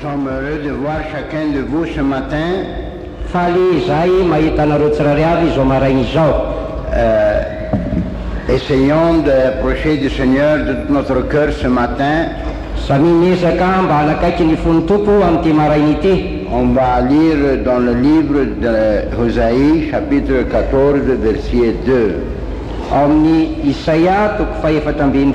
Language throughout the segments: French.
sommes heureux de voir chacun de vous ce matin. Essayons d'approcher du Seigneur de tout notre cœur ce matin. On va lire dans le livre de Hosaïe, chapitre 14, verset 2. Isaia toko faefatra ambin'ny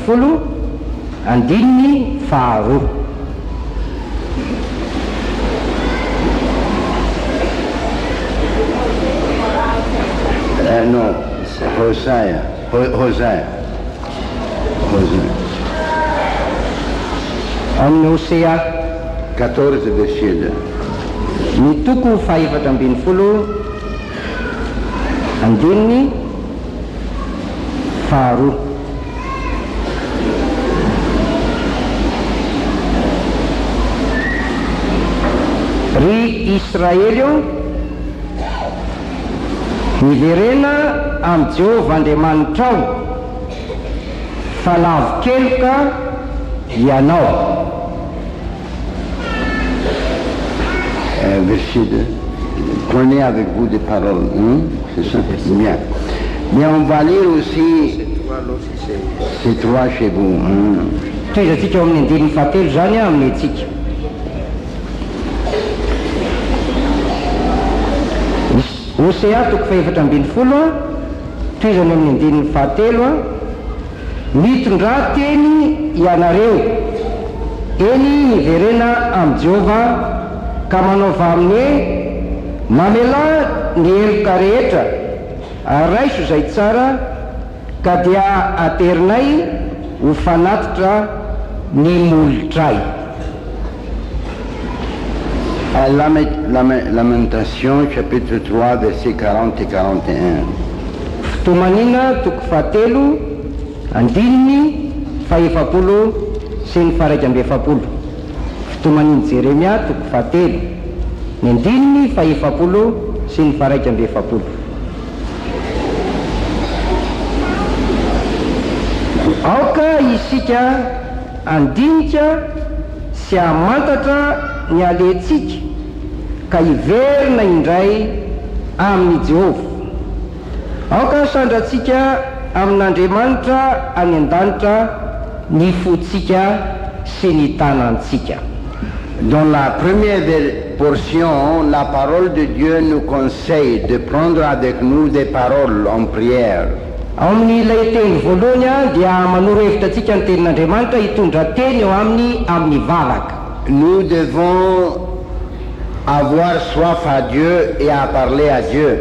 folo andininy faharoa. Non, c'est Hosea. Amin'ny Hosea 14, verset 2. Ny toko faefatra ambin'ny folo andininy faharoa. Ry Israely miverena amin'ny Jehovah Andriamanitra ao, fa lavikeloka ianao. Verset 2. Prenez avec vous des paroles. C'est ça? Bien. Mais on va lire aussi ces trois chez vous. Tezantsika eo amin'ny andininy fahatelo zany amin'ny antsika. Hosea toko faefatra ambin'ny folo toizany amin'ny andininy fahatelo mitondrateny ianareo eny miverena amin'ny Jehovah ka manaova amin'ny mamela ny heloka rehetra araiso izay tsara ka dia aterinay ho fanatitra ny molotray. Lamentation, chapitre 3, versets 40 et 41. Fitomanina toko fahatelo andininy faefapolo sy ny faraika amby efapolo. Fitomaniny Jeremia toko fahatelo ny andininy faefapolo sy ny faraika amby efapolo. Aoka isika andinika sy amantatra ny alentsika ka hiverina indray amin'ny Jehovah. Aoka sandratsika amin'Andriamanitra any an-danitra ny fotsika sy ny tanantsika. Dans la première portion, la parole de Dieu nous conseille de prendre avec nous des paroles en prière. Ao amin'ilay teny voalohany dia manoro hevitra antsika ny tenin'Andriamanitra hitondra teny eo amin'ny valaka. Nous devons avoir soif à Dieu et à parler à Dieu.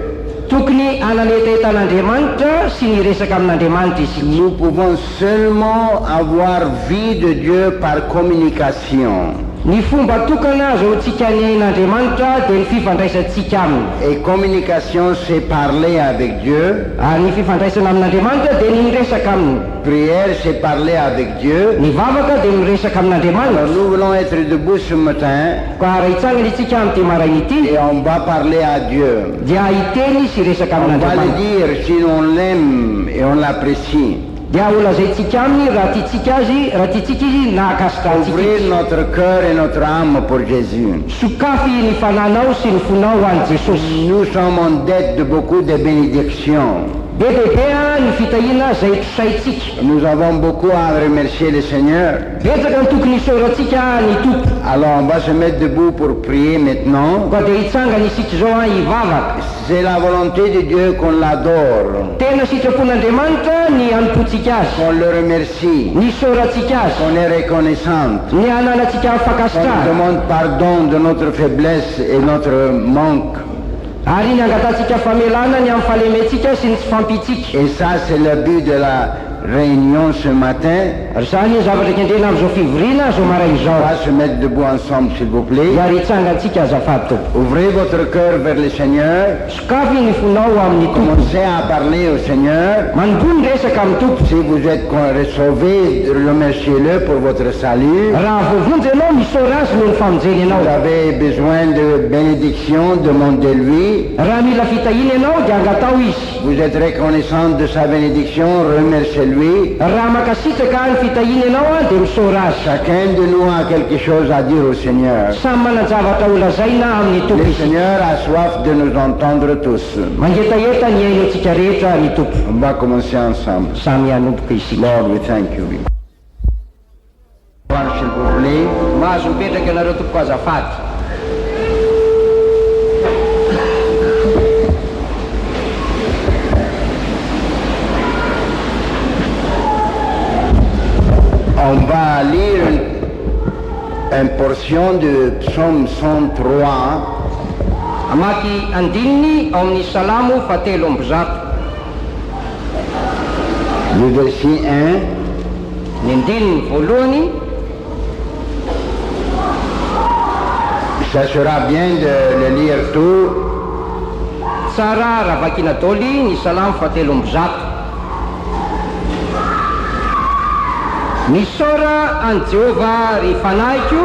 Tokony analetaetan'Andriamanitra sy ny resaka amin'Andriamanitra isika. Nous pouvons seulement avoir vie de Dieu par communication. Ny fomba tokana azo antsika n'Andriamanitra dia ny fifandraisantsika aminy. Et communication, c'est parler avec Dieu. Ny fifandraisana amin'Andriamanitra dia ny resaka aminy. Prière, c'est parler avec Dieu. Ny vavaka dia ny resaka amin'Andriamanitra. Alors nous voulons être debout ce matin. Ka raha hitsangana itsika amin'ity maraina ity. Et on va parler à Dieu. Dia hiteny sy resaka On va amin'Andriamanitra. le dire si on l'aime et on l'apprécie. Dia olazaintsika aminy raha tiatsika azy, raha tiatsika izy nahakasika antsika. Ouvrir notre cœur et notre âme pour Jésus. Sokafy ny fananao sy ny fonao ho an'i Jesosy. Nous sommes en dette de beaucoup de bénédictions. Be dehibe ny fitahina izay tosaintsika. Nous avons beaucoup à remercier le Seigneur. Betsaka ny tokony hisoratsika ny tompo. Alors on va se mettre debout pour prier maintenant. Ka dia hitsangana isika izao hivavaka. C'est la volonté de Dieu qu'on l'adore, Tena sitrapon'Andriamanitra ny hanompotsika azy, qu'on le remercie, ny soratsika azy, qu'on est reconnaissante. ny ananatsika On fakasitrahana. demande pardon de notre faiblesse et notre manque. Ary ny angatatsika famelana ny amin'ny fahalementsika sy ny tsy fampitsika. Et ça, c'est le but de la réunion ce matin. Ary zany zavatra kendrena amin'izao fivoriana zao maraina On izao. va se mettre debout ensemble, s'il vous plaît. Iary hitsangantsika azafady tompo. Ouvrez votre cœur vers le Seigneur. Sokafy ny fonao amin'ny tompo. Commencez à parler au Seigneur. Manombony resaka amin'ny tompo. Si vous êtes sauvé, remerciez-le pour votre salut. Raha voavonjy ianao misaora azy noho ny famonjeny Vous ianao. avez besoin de bénédiction, demandez-lui. Raha mila fitahina ianao dia angatao izy. Vous êtes reconnaissant de sa bénédiction, remerciez-lui. Raha makasitraka ny fitahina ianao dia misaora azy. Chacun de nous a quelque chose à dire au Seigneur. Samy manan-javatra olazaina amin'ny tompo Le izy. Seigneur a soif de nous entendre tous. Mangetaheta ny aino antsika rehetra ny tompo. On va commencer ensemble. Samy hanomboka isika. Lord, we thank you. S'il vous plaît. Mahazo mipetraka ianareo tompoko azafady. On va lire une portion de Psaume 103. Amaky andininy ao amin'ny salamo fahatelo amby zato. Le verset 1. Ny andininy voalohany. Ça sera bien de le lire tout. Tsara raha vakina daoly ny salamo fahatelo amby zato. Misaora an Jehova ry fanahiko,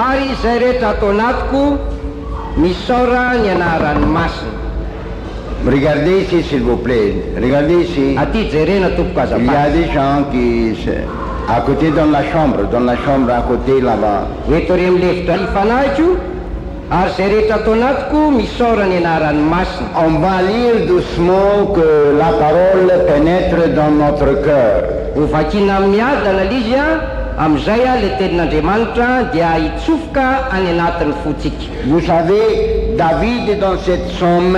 ary izay rehetra atao anatiko, misaora ny anarany masina. Regardez ici, s'il vous plaît. Regardez ici. Aty jerena tompoko Il y a azafady. des gens qui, à côté dans la chambre à côté là-bas. Eto ry amin'ny lefitra ry fanahiko, ary izay rehetra atao anatiko, misaora ny anarany masina. On va lire doucement que la parole pénètre dans notre cœur. Ho vakina miadana lizy amin'izay le tenin'Andriamanitra dia hitsofoka any anatin'ny fotsika. Vous savez, David dans cette somme,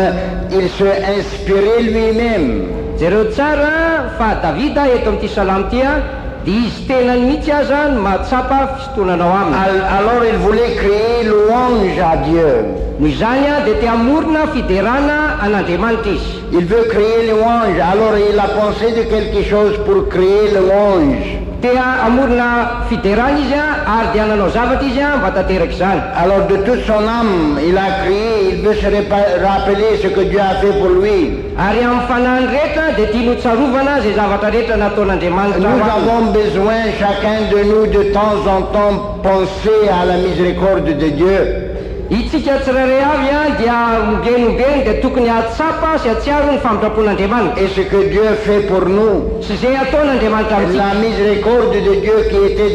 il se inspirait lui-même. Jereo tsara fa Davida eto amin'ity salamo ty dia izy tenany mihitsy aza no mahatsapa fitonanao aminy. Alors il voulait créer louange à Dieu. Noho izany dia te hamorona fiderana an'Andriamanitra izy. Il veut créer louange, alors il a pensé de quelque chose pour créer louange. Te hamorona fiderana izy ary dia nanao zavatra izy mba tanteraka izany. Alors de toute son âme, il a crié, il veut se rappeler ce que Dieu a fait pour lui. Ary amin'ny fanahiny rehetra dia tiany ho tsarovana izay zavatra rehetra nataon'Andriamanitra Nous aminy. avons besoin, chacun de nous, de temps en temps, penser à la miséricorde de Dieu. Itsika tsirairay avy dia ombenombeny dia tokony atsapa sy atsiaro ny famindrapon'Andriamanitra. Et ce que Dieu fait pour nous, Sy izay ataon'Andriamanitra amintsika. la miséricorde de Dieu qui était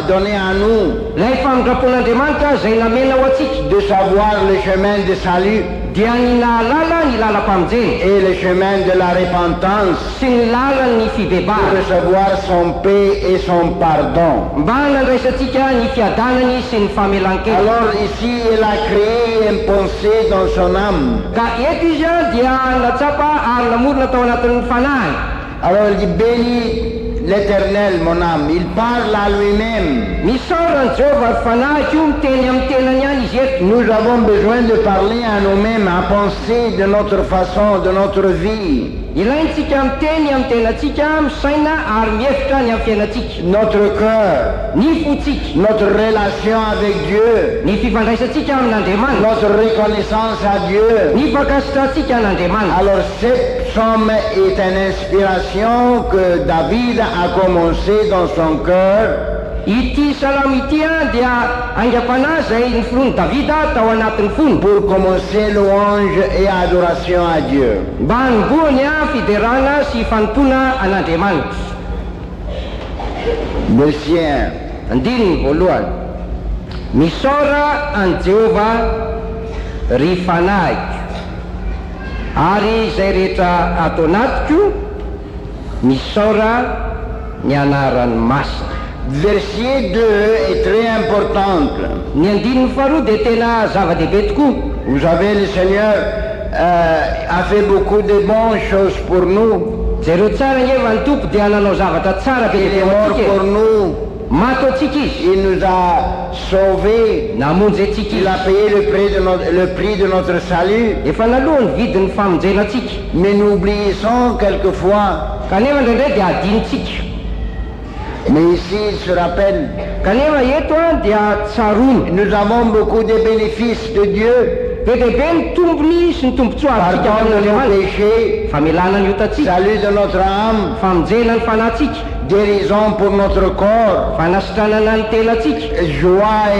donnée à nous, Ilay famindrapon'Andriamanitra izay namena ho atsika de savoir le chemin de salut dia ny nahalala ny lalam-pamonjeny et le chemin de la repentance, sy ny lala ny pour fibebahana recevoir son paix et son pardon. mba nandraisantsika ny fiadanany sy ny famelan-kely. Alors ici, il a créé une pensée dans son âme. Ka eto izy dia natsapa ary namorona tao anatin'ny fanahiny. Alors il dit, bénis l'Éternel, mon âme. Il parle à lui-même. Misaora ny Jehova ry fanahiko miteny amin'ny tenany ihany izy eto. Nous avons besoin de parler à nous-mêmes, à penser de notre façon, de notre vie. Ilaintsika miteny amin'ny tenantsika, misaina ary mihefitra ny amin'ny fiainantsika. Notre cœur, Ny fotsika, notre relation avec Dieu, ny fifandraisantsika amin'Andriamanitra, notre reconnaissance à Dieu. ny fankasitratsika an'Andriamanitra. Alors cette psaume est une inspiration que David a commencé dans son cœur. Ity salamo ity dia aingam-panahy izay noforony Davida tao anatin'ny fony Pour commencer louange et adoration à Dieu. mba hanomboany fiderana sy fanompona an'Andriamanitra. Verset 1. Andininy voalohany. Misaora an Jehova ry fanahiko, ary izay rehetra atao anatiko, misaora ny anarany masina. Verset 2 est très important. Ny andininy faharoa dia tena zava-dehibe tokoa. Vous savez, le Seigneur a fait beaucoup de bonnes choses pour nous. Jereo tsara ngefa ny tompo dia nanao zavatra tsara be Il est dia mort pour nous. mato antsika izy, il nous a sauvés, namonjy antsika il a izy, payé le prix de notre salut, efa naloha ny vidin'ny famonjenantsika, mais nous oublions quelquefois. kanefa indraindray dia adinontsika. Mais ici, il se rappelle, Kanefa eto a dia tsaroana, nous avons beaucoup de bénéfices de Dieu, be dehibe ny tombony sy ny tombontsoa atsika pardon de nos amin'Andriamanitra, péchés, famelana ny otatsika, salut de notre âme, famonjena ny fanahintsika, guérison pour notre corps, fanasitranana ny tenantsika, joie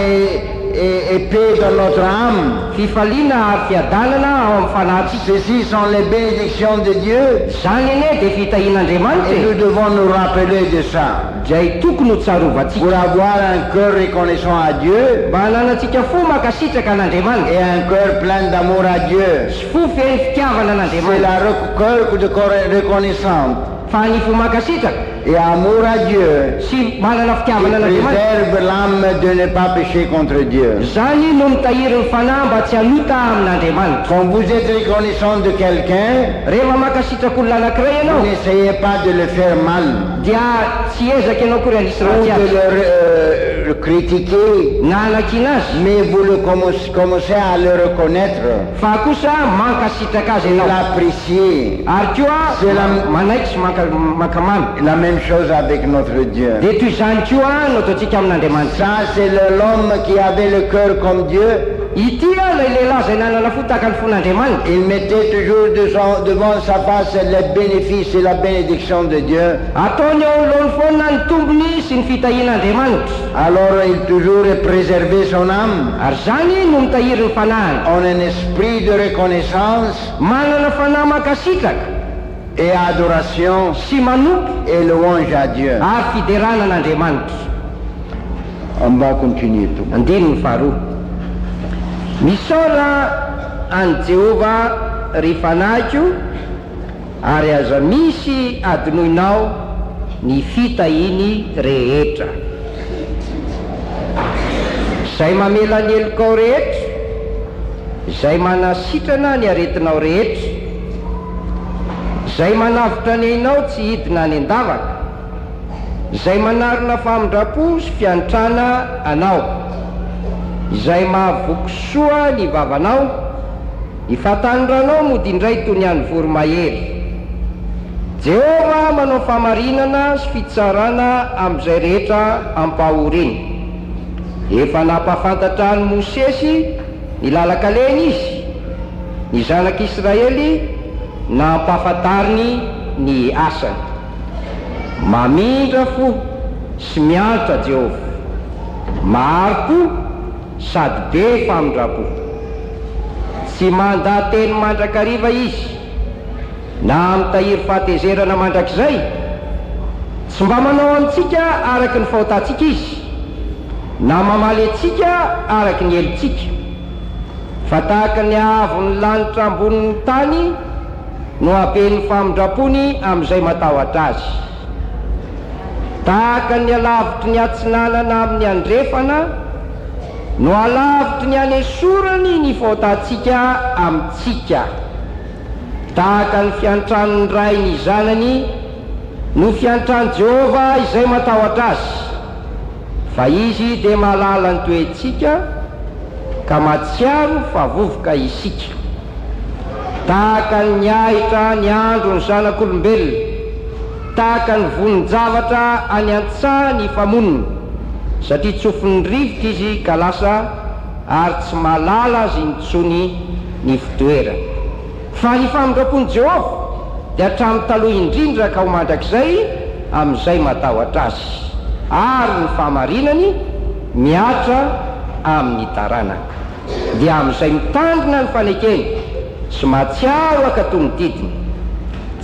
et paix dans notre âme. fifaliana ary fiadanana ao amin'ny fanahintsika. Ceci sont les bénédictions de Dieu Zany ene dia fitahian'Andriamanitra et nous devons nous rappeler de ça izay tokony ho tsarovantsika, pour avoir un cœur reconnaissant à Dieu mba hananantsika fo makasitraka an'Andriamanitra et un cœur plein d'amour à Dieu. sy fo feny fitiavana C'est an'Andriamanitra. le cœur de reconnaissance Fa ny fo makasitraka et amour à Dieu sy manana qui fitiavana an'Andriamanitra, préserve l'âme de ne pas pécher contre Dieu. zany no mitahiry ny fanahy mba tsy hanota amin'Andriamanitra. Quand vous êtes reconnaissant de quelqu'un, Rehefa makasitraka olona anankiray vous ianao n'essayez pas de le faire mal dia tsy ezaka ianao kory anisy raha ou tsy de azy le critiquer, na anakiana azy, mais vous commencez à le reconnaître, fa kosa mankasitraka azy ianao l'apprécier. ary koa C'est la- manaiky sy mankamamy. La même chose avec notre Dieu. Dia toy izany koa no ataontsika amin'Andriamanitra. Ça, c'est l'homme qui avait le cœur comme Dieu. Ity a lay lehilahy izay nanana fo tahaka ny fon'Andriamanitra, Il mettait toujours devant sa face les bénéfices et la bénédiction de Dieu. ataony eo alohany foana ny tombony sy ny fitahian'Andriamanitra, Alors, il toujours préservait son âme ary zany no mitahiry ny fanahiny, en un esprit de reconnaissance manana fanahy makasitraka et adoration sy manompo et louange à Dieu. ary fiderana an'Andriamanitra. On va continuer tout. Andininy faharoa, misaora any Jehova ry fanahiko ary aza misy adinoinao ny fitahiny rehetra. Izay mamela ny elokao rehetra, izay manasitrana ny aretinao rehetra, izay manavitra ny ainao tsy hidina ny an-davaka, izay manarona famindrapo sy fiantrana anao, izay mahavoky soa ny vavanao, ny fahataniranao mody indray toy ny any voromahery. Jehova manao famarinana sy fitsarana amin'izay rehetra ampahoriana. Efa nampahafantatra ny Mosesy ny lalakaleny izy, ny zanak'Israely nampahafantariny ny asany. Mamindra fo sy miantra Jehova, maharo-po sady be famindrapo. Tsy manda teny mandrakariva izy, na mitahiry fahatezerana mandrakizay, tsy mba manao amintsika araky ny fahotantsika izy, na mamaly antsika araky ny helontsika, fa tahaka ny avon'ny lanitra ambonin'ny tany no aben'ny famindrapony amin'izay matahotra azy. Tahaka ny alavitry ny atsinanana amin'ny andrefana no alavitry ny anesorany ny fahotantsika amintsika. Tahaka ny fiantran'ny ray ny zanany no fiantran' Jehova izay matahotra azy, fa izy dia mahalala ny toetsika ka matsiaro fa vovoka isika. Tahaka ny ahitra ny andro ny zanak'olombelona, tahaka ny vonin-javatra any an-tsaha ny famonina, satria tsofin'ny rivotra izy ka lasa ary tsy mahalala azy intsony ny fitoerana. Fa ny famindrapon'i Jehova dia hatramin'ny taloha indrindra ka ho mandrakizay amin'izay matahotra azy, ary ny fahamarinany miatra amin'ny taranaka, dia amin'izay mitandrina ny fanekeny sy matsiaro akatony didiny.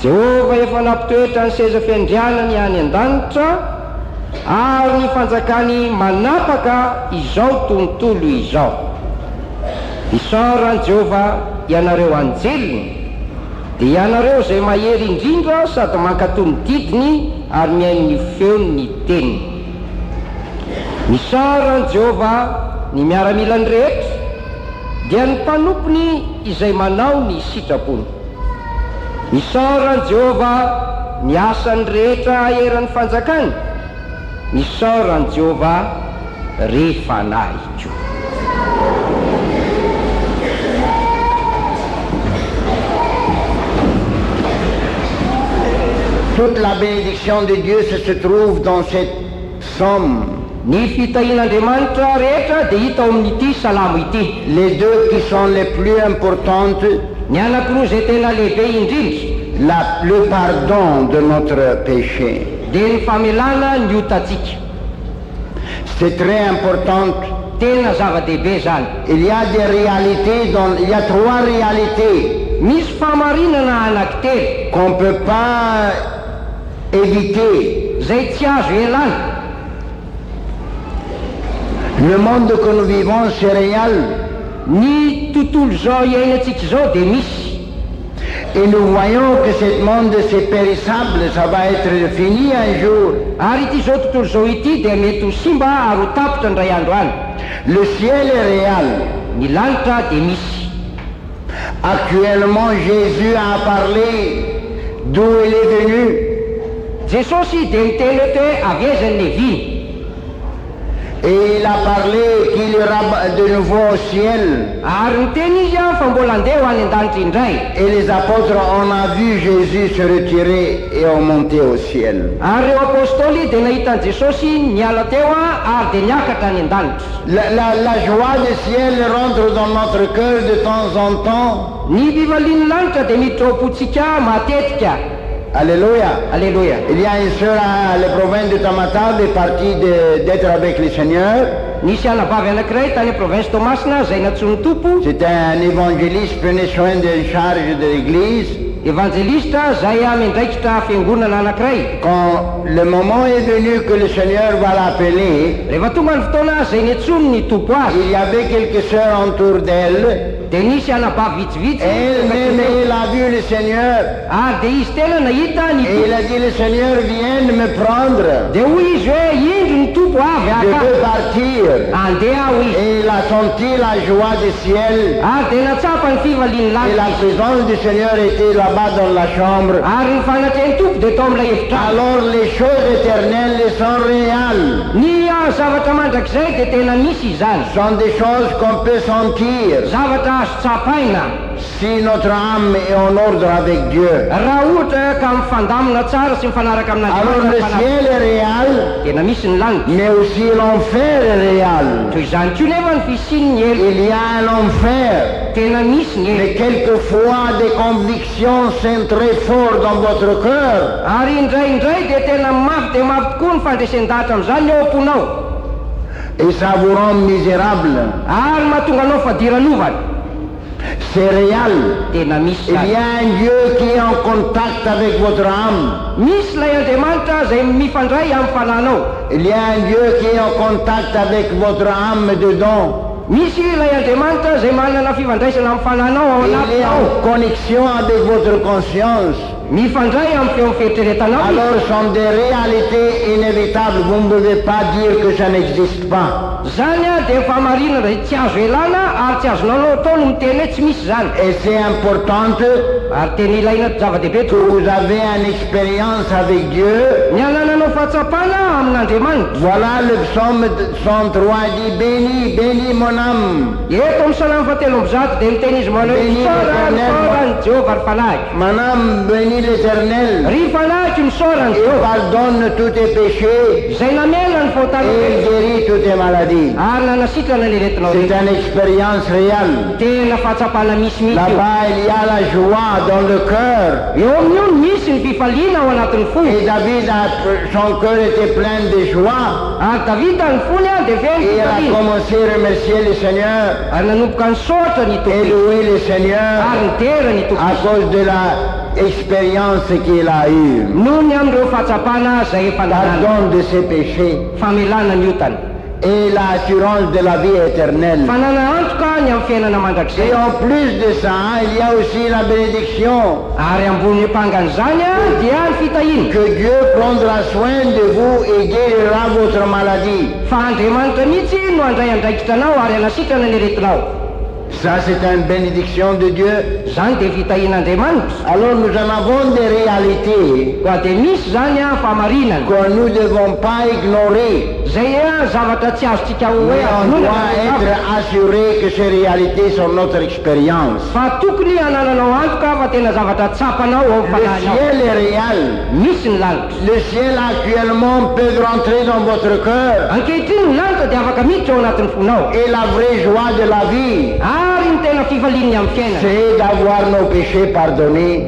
Jehova efa nampitoetra ny seza fiandrianany any an-danitra ary ny fanjakany manapaka izao tontolo izao. Isaoran'i Jehova ianareo anjeliny, dia ianareo izay mahery indrindra sady mankatony didiny ary mihaino ny feony ny teniny. Isaoran'i Jehova ny miaramilany rehetra, dia ny mpanompony izay manao ny sitrapony. Isaoran'i Jehova ny asany rehetra aheran'ny fanjakany, misaoran Jehovah rehefa nahiko. Toute la bénédiction de Dieu se trouve dans cette somme. Ny fitahin'Andriamanitra rehetra dia hita ao amin'ity salamo ity. Les deux qui sont les plus importantes, Ny anankiroa izay tena lehibe indrindra, le pardon de notre péché. dia ny famelana ny otantsika. C'est très important. Tena zava-dehibe zany. Il y a des réalités, il y a trois réalités Misy famarinana anankitelo qu'on ne peut pas éviter. izay tsy azo elana. Le monde que nous vivons, c'est réel. Ny tontolo zao iainantsika zao dia misy. Et nous voyons que ce monde, c'est périssable, ça va être fini un jour. Ary ity zao tontolo zao ity dia mety ho simba ary ho tapotra ndray andro any. Le ciel est réel. Ny lanitra dia misy. Actuellement, Jésus a parlé d'où il est venu. Jesosy dia miteny hoe avy aiza ny leviny. Et il a parlé qu'il ira de nouveau au ciel. Ary miteny izy fa mbola andeha ho any an-danitra indray. Et les apôtres, on a vu Jésus se retirer et on monter au ciel. Ary ireo apôstôly dia nahitan' Jesosy niala teo ary dia niakatra any an-danitra. La joie du ciel rentre dans notre cœur de temps en temps. Ny fivalian'ny lanitra dia miditra ao am-pontsika matetika. Alléluia. Alléluia. Il y a une sœur à la province de Tamatave est partie d'être avec le Seigneur. Nisy anavavy anankiray tany province Tomasina izay natsoiny tompo. C'était un évangéliste, prenait soin de charge de l'église. Évangélista izay mendraikitra fiangonana anankiray. Quand le moment est venu que le Seigneur va l'appeler, Rehefa tonga ny fotoana izay niantsony ny tompo azy, il y avait quelques sœurs autour d'elle. dia nisy anabavy vitsivitsy. Elle-même, elle a vu le Seigneur. Ary dia izy tena nahita ny Et il a dit, le Seigneur vient me prendre. dia hoy izy hoe indro ny tompo avy Je aka. veux partir. Andeha hoy izy. Et il a senti la joie du ciel. Ary dia natsapa ny fivalian'ny Et la lanitra. présence du Seigneur était là-bas dans la chambre. Ary ny fanatrehan'ny tompo dia tao amin'ilay efitrano. Alors les choses éternelles sont réelles. Ny zavatra mandrakizay dia tena misy izany. Sont des choses qu'on peut sentir Zavatra azo tsapaina si notre âme est en ordre avec Dieu. raha ohatra ka mifandamina tsara sy mifanaraka Alors le amin'andriamanitra. ciel est réel, Tena misy ny lanitra. mais aussi l'enfer est réel. Toy izany koa nefa ny fisiany ny elo. Il y a un enfer. Tena misy ny Mais elo. quelquefois des convictions sont très fortes dans votre cœur. Ary indraindray dia tena mafy dia mafy tokoa ny fandresen-dahatra amin'izany eo am-ponao. Et ça vous rend misérable. Ary mahatonga anao fadiran'ovana. C'est réel. Tena misy Il y zany. a un Dieu qui est en contact avec votre âme. Misy ilay Andriamanitra izay mifandray amin'ny fananao. Il y a un Dieu qui est en contact avec votre âme dedans. Misy ilay Andriamanitra izay manana fifandraisana amin'ny fananao ao Il est anatinao. en connexion avec votre conscience. Mifandray amin'ny feo fieritreretanao. Alors ce sont des réalités inévitables. Vous ne pouvez pas dire que ça n'existe pas. Zany dia famarinana izay tsy azo elana ary tsy azonao atao no miteny hoe tsy misy zany. Et c'est important Ary tena ilaina zava-dehibe que vous avez une expérience avec Dieu. ny anananao fahatsapana amin'Andriamanitra. Voilà le psaume 103 dit béni, béni mon âme. Eto amin'ny salamo fahatelo amby zato dia miteny izy manao hoe Béni misaorany l'Éternel. Jehovah ry fanahy. Mon âme bénit l'Éternel. Ry fanahy misaorany Il Jehovah pardonne tous tes péchés izay namela ny et fahotanao il guérit toutes tes maladies. ary nanasitrana ny retinao C'est rehetra. une expérience réelle. Tena fahatsapana misy io. Là-bas, il y a la joie dans le cœur. Eo amin'io misy ny fifaliana ao anatin'ny fo. Et David, son cœur était plein de joie. Ary Davida ny fony dia feno Et il a fifaliana. commencé à remercier le Seigneur Ary nanomboka nisaotra ny et tompo louer le Seigneur ary nitera ny tompo à cause de la expérience qu'il a eue. noho ny amin'ireo fahatsapana izay efa nanana. Pardon de ses péchés Famelana ny otany. et l'assurance de la vie éternelle. Fanana antoka ny amin'ny fiainana Et mandrakizay. en plus de ça, il y a aussi la bénédiction Ary ambony ampangan'izany dia ny fitahiny. que Dieu prendra soin de vous et guérira votre maladie. Fa Andriamanitra mihitsy no andray andraikitra anao ary anasitrana ny aretinao. Ça, c'est une bénédiction de Dieu. Zany dia fitahian'Andriamanitra. Alors nous en avons des réalités Koa dia misy zany a famarinana que nous ne devons pas ignorer. zay a zavatra tsy azontsika hoe Mais on adonana doit être assuré que ces réalités sont notre expérience. fa tokony hanananao antoka fa tena zavatra tsapanao ao Le fananao. ciel est réel. Misy ny lanitra. Le ciel actuellement peut rentrer dans votre cœur. Ankehitriny ny lanitra dia afaka miditra ao anatin'ny fonao. Et la vraie joie de la vie, Ary ny tena fifaliany amin'ny fiainana. c'est d'avoir nos péchés pardonnés.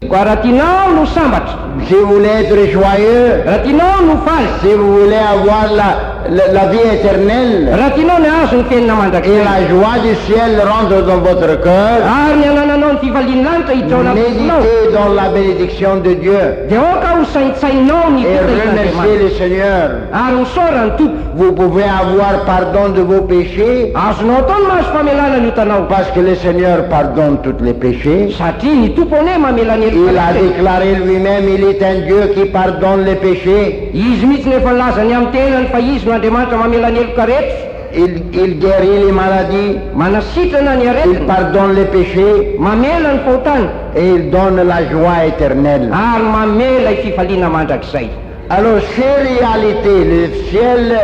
Koa raha tianao no sambatra, Si vous voulez être joyeux, raha tianao no faly, si vous voulez avoir la vie éternelle, raha tianao ny azo ny fiainana et mandrakizay, la joie du ciel rentre dans votre cœur, ary ny anananao ny fifaliany lanitra hiditra ao anatin'ny fonao, méditez dans la bénédiction de Dieu dia aoka ho saintsainao ny et remerciez fitahian'Andriamanitra. le Seigneur. Ary misaora ny tompo. Vous pouvez avoir pardon de vos péchés Azonao atao ny mahazo famelana ny hitanao, parce que le Seigneur pardonne tous les péchés. satria ny tompo ane mamela ny Il a heloka. déclaré lui-même, il est un Dieu qui pardonne les péchés. Izy mihitsy nefa nilazany amin'ny tenany fa izy no Andriamanitra mamela ny heloka rehetra, Il guérit les maladies, manasitrana ny il aretina, pardonne les péchés mamela ny fahotany, et il donne la joie éternelle. ary mamela ny fifaliana mandrakizay. Alors ces réalités, le ciel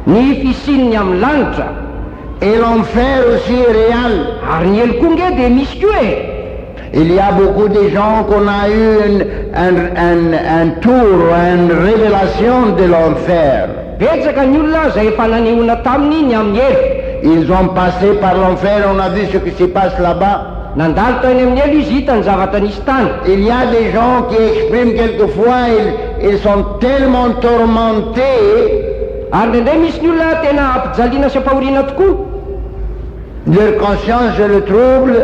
Ny fisininy amin'ny lanitra et l'enfer aussi est réel. ary ny heloka nge dia misy koa e. Il y a beaucoup de gens qu'on a eu un tour, une révélation de l'enfer. Betsaka ny olona izay efa nanehoana taminy ny amin'ny elo. Ils ont passé par l'enfer, on a vu ce qui se passe là-bas. Nandalo tany amin'ny elo izy hita ny zavatra nisy tany. Il y a des gens qui expriment quelquefois, ils sont tellement tourmentés, Ary indraindray misy ny olona tena ampijaliana sy ampahoriana tokoa. leur conscience le trouble,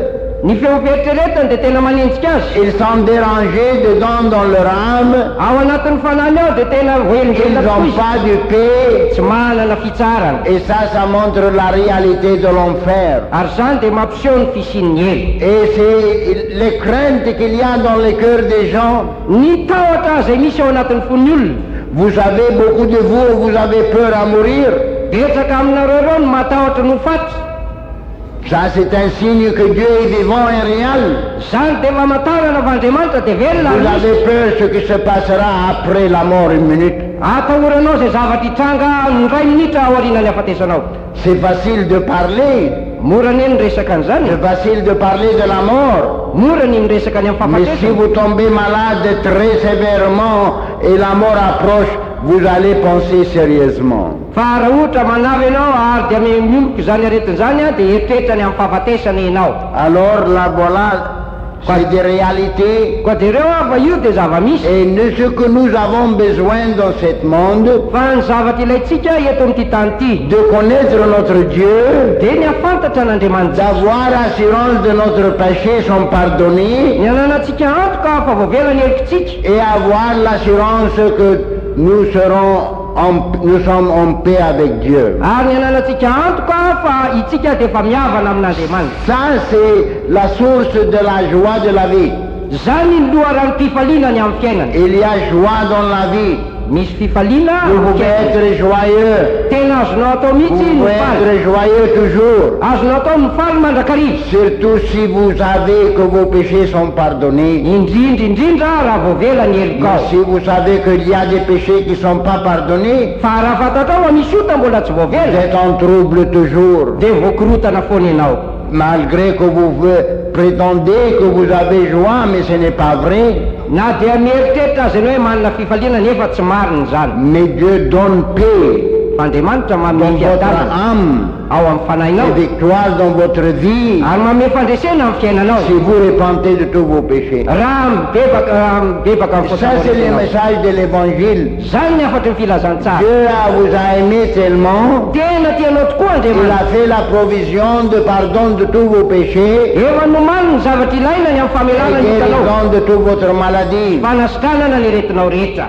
Ny feom-pieritrretany dia tena manenjika azy. ils sont dérangés dedans dans leur âme, Ao anatin'ny fanany ao dia tena ils voengelina tokoa n'ont izy. pas de paix, Tsy manana fitsarana. et ça montre la réalité de l'enfer. Ary zany dia mampiseho ny fisin'ny elo. Et c'est les craintes qu'il y a dans les cœurs des gens. Ny tahotra izay misy ao anatin'ny fon'ny olona. Vous savez, beaucoup de vous avez peur à mourir. Betsaka aminareo ireo no matahotra no faty. Ça, c'est un signe que Dieu est vivant et réel. Zany dia famantarana fa Andriamanitra dia velona Vous ary misy. avez peur ce qui se passera après la mort, une minute. Atahoranao izay zavatra hitranga ny ray minitra ao aorianany hafatesanao. C'est facile de parler, Mora ny ny resaka an'izany. c'est facile de parler de la mort. Mora ny miresaka ny amin'ny Mais si fahafatesana. vous tombez malade très sévèrement et la mort approche, vous allez penser sérieusement. Fa raha ohatra manavy ianao ary dia miomboka izany aretin'izany a dia eritreritra ny amin'ny fahafatesana ianao. Alors là, voilà, c'est des réalités. Koa dia ireo a fa io dia zava-misy. Et ce que nous avons besoin dans ce monde, Fa ny zavatra ilayntsika eto amin'ity tany ity de connaître notre Dieu, dia ny hafantatra an'Andriamanitra. d'avoir assurance de notre péché sont pardonnés Ny ananantsika antoka fa voavela ny helokintsika. et avoir l'assurance que nous sommes en paix avec Dieu. Ary ny ananantsika antoka fa itsika dia efa mihavana amin'Andriamanitra. Ça, c'est la source de la joie de la vie. Zany ny loharano fifaliana ny amin'ny fiainana. Il y a joie dans la vie. Misy fifaliana Vous amin'ny pouvez fiainana. être joyeux. Tena azonao atao Vous mihitsy ny pouvez faly. être joyeux toujours. Azonao atao mifaly mandrakariva. Surtout si vous savez que vos péchés sont pardonnés. Indrindra raha voavela ny Mais helokao. si vous savez qu'il y a des péchés qui ne sont pas pardonnés, Fa raha fantatrao fa misy ota mbola tsy vous voavela êtes en trouble toujours. dia voakorotana foana ianao. Malgré que vous prétendez que vous avez joie, mais ce n'est pas vrai. Na dia mieritreritra azy ianao hoe manana fifaliana nefa tsy marina zany. Mais Dieu donne paix Fa Andriamanitra dans manome votre fiadanana âme ao amin'ny fanahinao et victoire dans votre vie ary manome fandresena amin'ny fiainanao. si vous repentez de tous vos péchés. Raha mibebaka amin'ny Ça, c'est le fototena. message de l'évangile. Zany ny afatry ny filazantsara. Dieu vous a aimé tellement, Tena tianao tokoa il Andriamanitra. a fait la provision de pardon de tous vos péchés Efa nomany ny zavatra ilaina ny amin'ny et famelana ny hitanao. guérison de toute votre maladie. Fanasitranana ny retinao rehetra.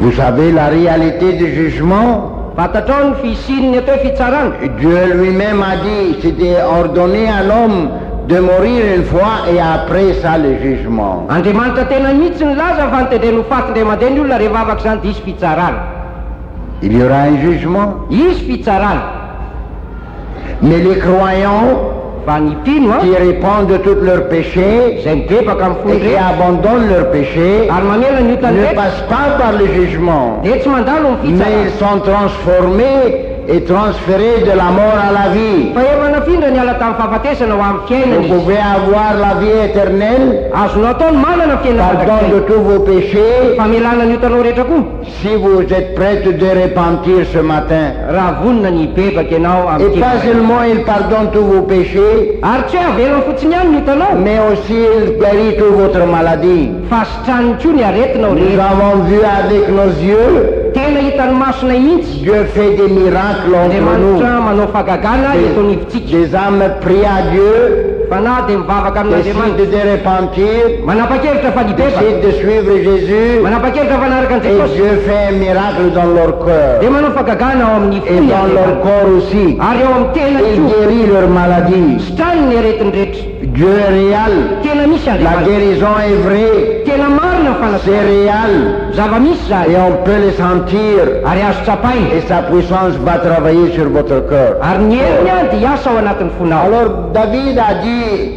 Vous savez la réalité du jugement. Fantatrao ny fisininy atao hoe fitsarana. Dieu lui-même a dit, c'était ordonné à l'homme de mourir une fois et après ça le jugement. Andriamanitra tena mihitsy ny laza fa nitendreny ho faty indray mandeha ny olona rehefa afaka izany dia isy fitsarana. Il y aura un jugement. Isy fitsarana. Mais les croyants fa ny mpino a qui répandent de tous leurs péchés zay mibebaka amin'ny et qui fony abandonnent leurs péchés ary mamela ny otany ne rehetra passent pas par le jugement, dia tsy mandalo ny mais fitsara ils sont transformés et transférés de la mort à la vie. fa efa nafindra ny ala tamin'ny fahafatesana ho amin'ny Vous fiainana izy pouvez avoir la vie éternelle, azonao atao ny manana pardon de fiainana tous vos péchés, famelana ny otanao rehetra koa si vous êtes prêts de repentir ce matin. raha vonina ny bebaka ianao Et pas amin'ny seulement il pardonne tous vos péchés, ary tsy hoe avelany fotsiny ihany ny otanao mais aussi il guérit toute votre maladie. fa sitrany koa ny aretinao Nous rehetra avons vu avec nos yeux, tena hitany masona ihitsy Dieu fait des miracles entre nous. andriamanitra manao fagagana eto nivitsika Des âmes prient à Dieu, fa na dia mivavaka amin'andriamanitra décident de repentir, manapa-kevitra fa nibeba décident de suivre Jésus, manapa-kevitra fa naraka et an'jesosy Dieu fait un miracle dans leur cœur dia manao fagagana ao amin'ny et dans leur corps aussi. ary ao amin'ny tena Il ko guérit leur maladie. sitrany ny aretiny rehetra Dieu est réel, tena misy la andriamanitra guérison est vraie, tena marina ny c'est fanasana réel zava-misy zany et on peut le sentir ary azo tsapaina et sa puissance va travailler sur votre cœur. ary ny heriny a dia hiasa ao anatin'ny fonao Alors David a dit,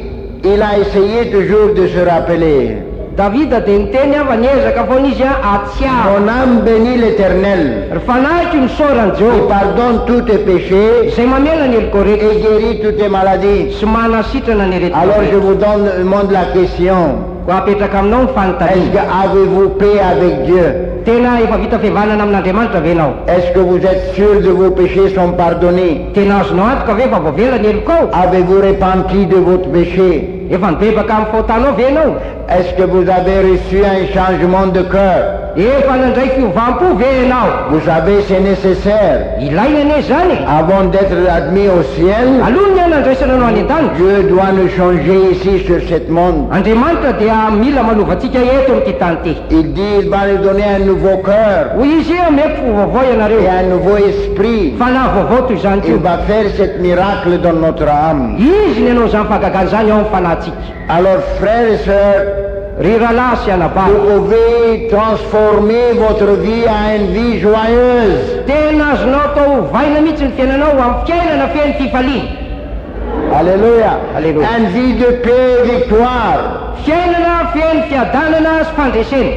il a essayé toujours de se rappeler, davida dia niteny ava niezaka foana izy a atsiaro mon âme bénit l'Éternel, ry fanahiky ny sorany il jehova pardonne tous tes péchés izay mamela ny heliko rehetra et guérit toutes tes maladies. sy manasitrana ny Alors je aretina vous demande la question, ko apetraka aminao ny est-ce fanontaniana que avez-vous paix avec Dieu? tena efa vita fihavanana amin'andriamanitra ve nao Est-ce que vous êtes sûr de vos péchés sont pardonnés? tena azonao antoka ve fa voavela ny heliko ao Avez-vous repenti de votre péché? efa nibebaka amin'ny faotanao ve nao Est-ce que vous avez reçu un changement de cœur? efa nandray fiovampo ve ianao Vous savez, c'est nécessaire. ilaina ane zany Avant d'être admis au ciel, alohany ny anandraisana anao any an-tany Dieu doit nous changer ici sur ce monde. andriamanitra dia mila manovantsika eto amity tany ty Il dit il va nous donner un nouveau cœur hoy izy e meko fo vaovao et ianareo un nouveau esprit. fa na vaovao toy izany Il ko va faire ce miracle dans notre âme. izy ny anao zany fagagany zany ao amin'ny fanahintsika Alors, frères et sœurs, ry rahalahy sy anabary vous pouvez transformer votre vie à une vie joyeuse. tena azonao atao vaina mihitsy ny fiainanao amin'ny fiainana fiainy fifaliana Alléluia. Alléluia. Une vie de paix et victoire. fiainana fiainy fiadanana sy fandresena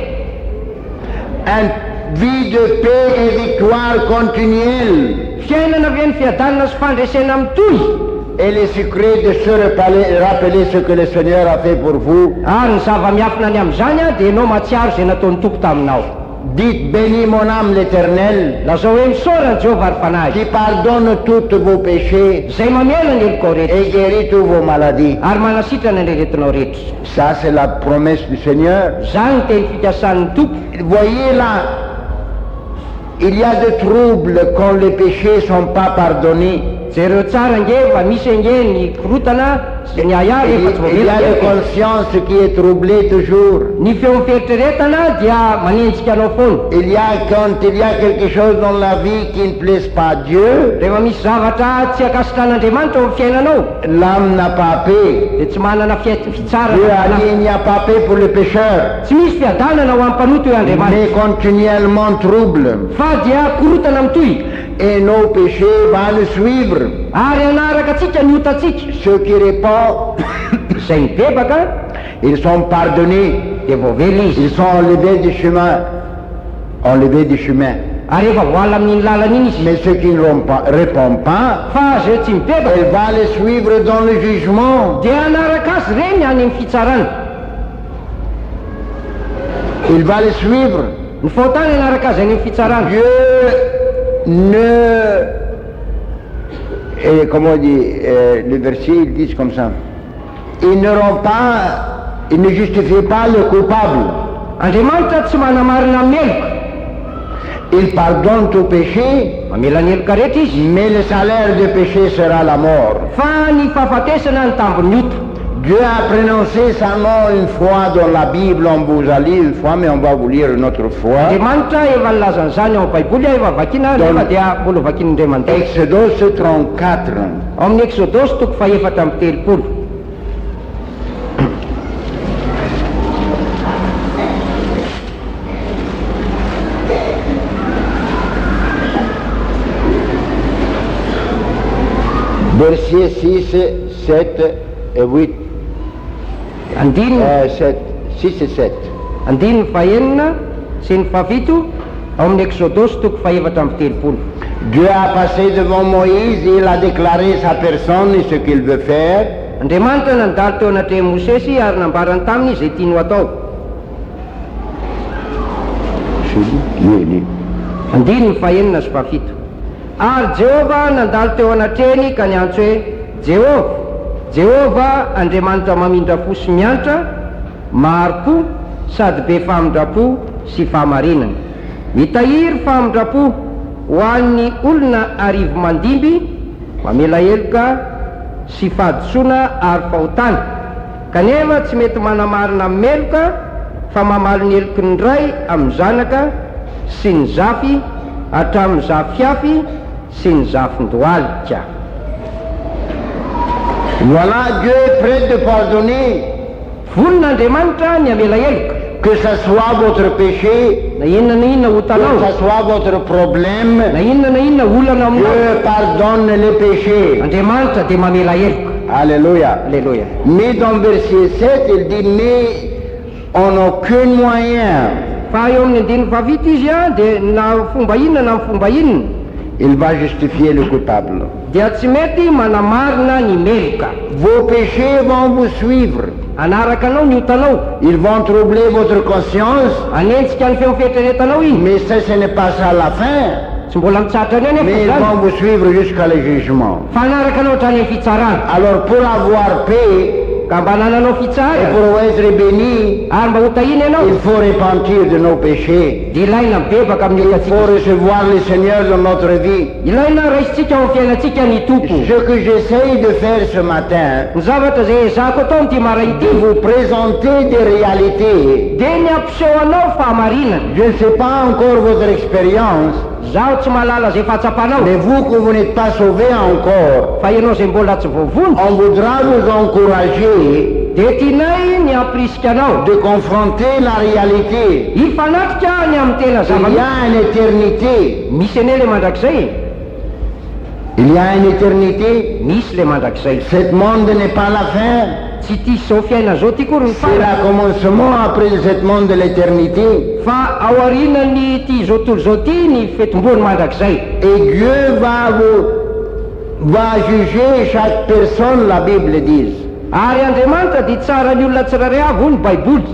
Une vie de paix et victoire continuelle. fiainana fiainy fiadanana sy fandresena amin'ny toy Et le secret de se rappeler ce que le Seigneur a fait pour vous. ary ny zava-miafina ny amin'izany a dia ianao matsiaro izay nataony tompo taminao Dites, bénis mon âme l'Éternel, lazao hoe misaorany jehovah ary fanahy qui pardonne tous vos péchés izay mamela ny heliko rehetra et guérit toutes vos maladies. ary manasitrana ny aretinao rehetra Ça, c'est la promesse du Seigneur. zany ny teny fikasan'ny tompo Voyez là, il y a des troubles quand les péchés ne sont pas pardonnés. jereo tsara nge fa misy nge ny korotana sy ny ayary efa tsy Il y a la voavelona conscience qui est troublée toujours. ny feo miferitreretana dia manenjika anao foana Il y a quand il y a quelque chose dans la vie qui ne plaise pas à Dieu, rehefa misy zavatra tsy akasitran'andriamanitra ao amin'ny fiainanao l'âme n'a pas paix. dia tsy manana fitsara Dieu a dit il n'y a pas paix pour les pécheurs, tsy misy fiadanana ho amin'ny mpanoto io andriamanitra mais continuellement trouble. fa dia korotana amin'ny toy Et nos péchés vont nous suivre. ary anaraka atsika ny otatsika Ceux qui répondent, izay mibebaka ils sont pardonnés, dia voavely izy ils sont enlevés du chemin. Enlevés du chemin. ary efa voala amin'iny lalana iny izy Mais ceux qui ne répondent pas, fa zeo tsy mibebaka elle va les suivre dans le jugement. dia anaraka azy reny any amin'ny fitsarana Il va les suivre. ny faotany anaraka azy any amin'ny fitsarana Dieu ne... Et comment on dit, le verset, ils disent comme ça. Ils ne justifient pas le coupable. andriamanitra tsy manamarina meloko Il pardonne tout péché, mamela ny heloka rehetra izy mais le salaire du péché sera la mort. fa ny fahafatesana ny tambony ota Dieu a prononcé sa nom une fois dans la Bible, on vous a lu une fois, mais on va vous lire une autre fois. andriamanitra efa nilazan'izany ao baiboly a efa vakina nefa dia mbola vakin'andriamanitra Exodus 34. ao amin'ny exodosy toko faefatra amin'ny telopolo Versets 6, 7 et 8. Andininy 7, 6 et 7. andininy fahenina sy ny fafito ao amin'ny Exodosy toko faefatra amby telopolo. Dieu a passé devant Moïse et il a déclaré sa personne et ce qu'il veut faire. Andriamanitra nandalo teo anatreha Mosesy ary nambarany taminy izay tiany ho atao. Andininy fahenina sy fafito. Ary Jehova nandalo teo anatrehany ka niantso hoe Jehova Andriamanitra mamindra fo sy miantra, maro-po sady be famindrapo sy fahamarinana. Mitahiry famindrapo ho an'ny olona arivo mandimby, mamela heloka sy fahadisoana ary fahotana, kanefa tsy mety manamarina amin'ny meloka fa mamaly ny heloky ny ray amin'ny zanaka sy ny zafy hatramin'ny zafiafy sy ny zafin-doalika. Voilà, Dieu est prêt de pardonner. Vonin'Andriamanitra ny amela heloka. Que ce soit votre péché, na inona que hotanao, ce soit votre problème, na inona olana aminao, Dieu pardonne les péchés. Andriamanitra dia mamela heloka. Alléluia. Alleluia. Mais dans verset 7, il dit, mais on n'a aucun moyen. Fa eo amin'ny andininy fafito izy dia na fomba inona na fomba inona Il va justifier le coupable. dia tsy mety manamarina ny meloka. Vos péchés vont vous suivre. Anaraka anao ny hotanao, Ils vont troubler votre conscience. anentsika ny feo fietreretanao iny, Mais ça, ce n'est pas ça la fin. tsy mbola mitsatra any Mais ils anefa vont zany, vous suivre jusqu'à le jugement. fa anaraka anao hatrany amin'ny fitsarana. Alors pour avoir paix Ka mba nananao et fitsara pour être béni, ary mba hotahiny ianao, il faut repentir de nos péchés. dia ilaina mibebaka amin'ny Il faut otatsika, recevoir le Seigneur dans notre vie. ilaina raisitsika ao amin'ny fiainantsika ny tompo. Ce que j'essaye de faire ce matin, Ny zavatra zay ezahako atao amin'ity maraina de ity vous présenter des réalités. dia ny ampiseho anao fahamarinana. Je ne sais pas encore votre expérience, Zaho tsy mahalala zay fahatsapanao, mais vous que vous n'êtes pas sauvé encore, fa ianao zay mbola tsy voavonjy on voudra vous encourager dia tianay ny ampirisika anao de confronter la réalité. hifanatrika ny amin'ny tena Il y zava-misy. a une éternité. Misy ane le mandrakizay, Il y a une éternité. misy le mandrakizay. Ce monde n'est pas la fin. Tsy ity zao fiaina zao ty kory ny C'est fara, le commencement après ce monde de l'éternité. fa ao arinany ty zao tontolo zao ty ny fetom-bony mandrakizay. Et Dieu va juger chaque personne, la Bible dit. Ary Andriamanitra dia tsara ny olona tsirairay avy ho ny baiboly.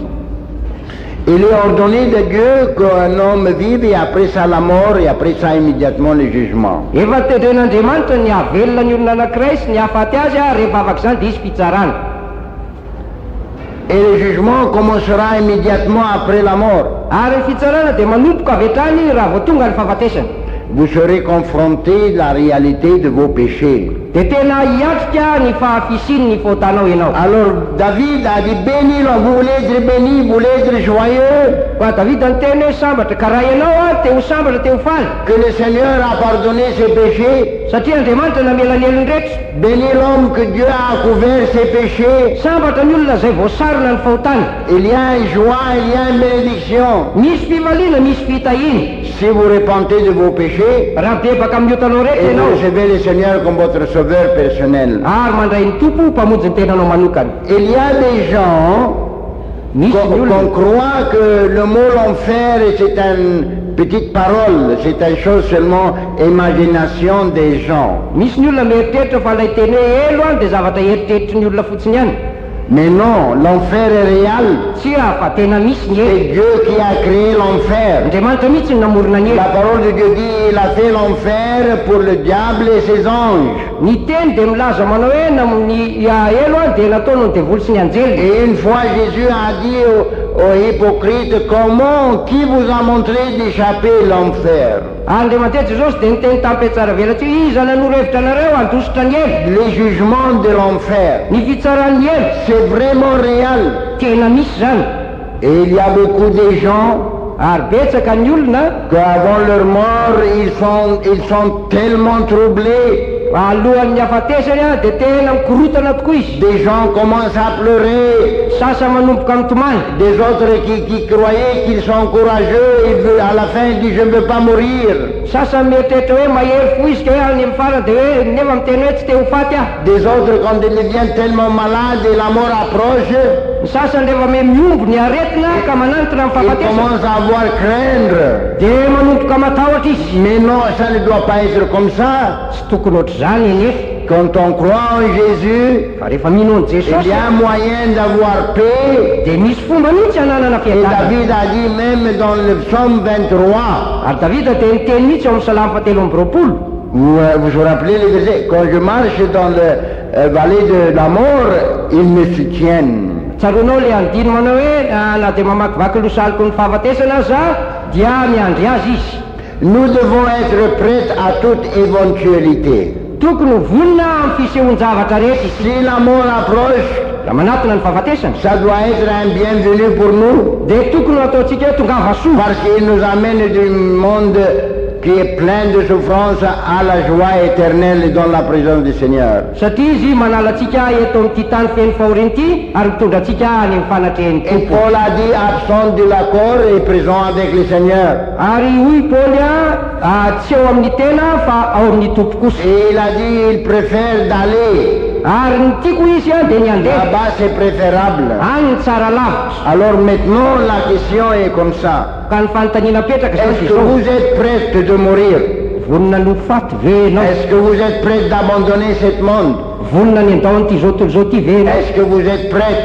Il est ordonné de Dieu qu'un homme vive et après ça la mort et après ça immédiatement le jugement. Efa tendren'Andriamanitra ny havelona ny olona anankiray sy ny hahafaty azy rehefa afaka izany dia isy fitsarana. Et le jugement commencera immédiatement après la mort. Ary ny fitsarana dia manompoka avy hatrany raha vao tonga ny fahafatesana. Vous serez confrontés à la réalité de vos péchés. Dia tena hiatrika ny fahafisiny ny fahotanao ianao. Alors David a dit, béni, vous voulez être béni, vous voulez être joyeux, Fa Davida niteny hoe sambatra ka raha ianao te ho sambatra te ho faly, que le Seigneur a pardonné ses péchés. satria Andriamanitra namela ny elony rehetra. Béni l'homme que Dieu a couvert ses péchés. Sambatra ny olona zay voasarona ny fahotana. Il y a une joie, il y a une bénédiction. Misy fivaliana, misy fitahiny. Si vous repentez de vos péchés Raha bebaka amin'ny hotanao rehetra et vous ianao recevez le Seigneur comme votre sauveur personnel. ary mandray ny tompo mpamonjy ny tenanao manokana. Il y a des gens Misy ny qu'on olona croit que le mot l'enfer c'est une petite parole, c'est une chose seulement imagination des gens. misy ny olona mieritreritra fa ilay teny hoe elo any dia zavatra eritreritry ny olona fotsiny ihany. Mais non, l'enfer est réel. Tsia fa tena misy ny C'est elo. Dieu qui a créé l'enfer. Andriamanitra mihitsy ny namorona ny La elo. parole de Dieu dit il a fait l'enfer pour le diable et ses anges. Ny teny dia milaza manao hoe ny elo any dia nataony ny devoly sy ny anjely. Et une fois Jésus a dit aux hypocrites, comment, qui vous a montré d'échapper l'enfer? Ary dia matetika Jesosy dia niteny tampy tsara velatsy hoe iza nanoro-hevitra anareo handositra ny elo. Le jugement de l'enfer, Ny fitsaran'ny elo c'est vraiment réel. tena misy zany. Et il y a beaucoup de gens Ary betsaka ny olona qu'avant leur mort, ils sont tellement troublés. alohan'ny hafatesany dia tena mikorotana tokoa izy. Des gens commencent à pleurer. Sasa manomboka mitomany, Des autres qui croyaient qu'ils sont courageux, à la fin ils disent je ne veux pas mourir. sasany mieritreritra hoe mahery fo izy ka hoe any amin'ny farany dia hoe nefa miteny hoe tsy te ho faty aho. Des autres, quand ils deviennent tellement malades et la mort approche, Ny sasany rehefa me miombo ny aretina ka manantona amin'ny ils fahafatesana commencent à avoir craindre. dia manomboka matahotra izy. Mais non, ça ne doit pas être comme ça. Tsy tokony ohatr'izany nefa. Quand on croit en Jésus, Fa rehefa mino ny il y Jesosy a moyen d'avoir paix. dia misy fomba mihitsy hananana Et fiadanana. David a dit même dans le psaume 23, Ary Davida dia niteny mihitsy ao amin'ny salamy fahatelo amby roapolo. vous vous rappelez les versets, quand je marche dans le vallée de la mort, ils me soutiennent. Tsaronao le andiny manao hoe na dia mamakivaky losaliko ny fahafatesana za dia miandry azy izy. Nous devons être prêts à toute éventualité. Tokony ho vonina amin'ny fisehon-javatra rehetra izy. Si la mort approche, Raha manatona ny fahafatesana ça doit être un bienvenu pour nous, dia tokony ataontsika hoe tongava soa, parce qu'il nous amène du monde qui est plein de souffrance à la joie éternelle dans la présence du Seigneur. satria izy manala antsika eto amin'ity tany feno fahoriana ity ary mitondra antsika any amin'ny fanatrehany Et tompo. Paul a dit absent de l'accord et présent avec le Seigneur. Ary hoy Paoly tsy eo amin'ny tena fa ao amin'ny tompo kosa. Et il a dit il préfère d'aller. Ary ny tiako izy dia ny andeha Là-bas c'est préférable. any ny tsara lavitra. Alors maintenant la question est comme ça. Ka ny fanontaniana petraka Est-ce zao que vous êtes prêts de mourir? vonina no faty ve ianao, Est-ce que vous êtes prêts d'abandonner ce monde? vonina ny andao n'ity zao tontolo zao ty ve ianao, Est-ce que vous êtes prêts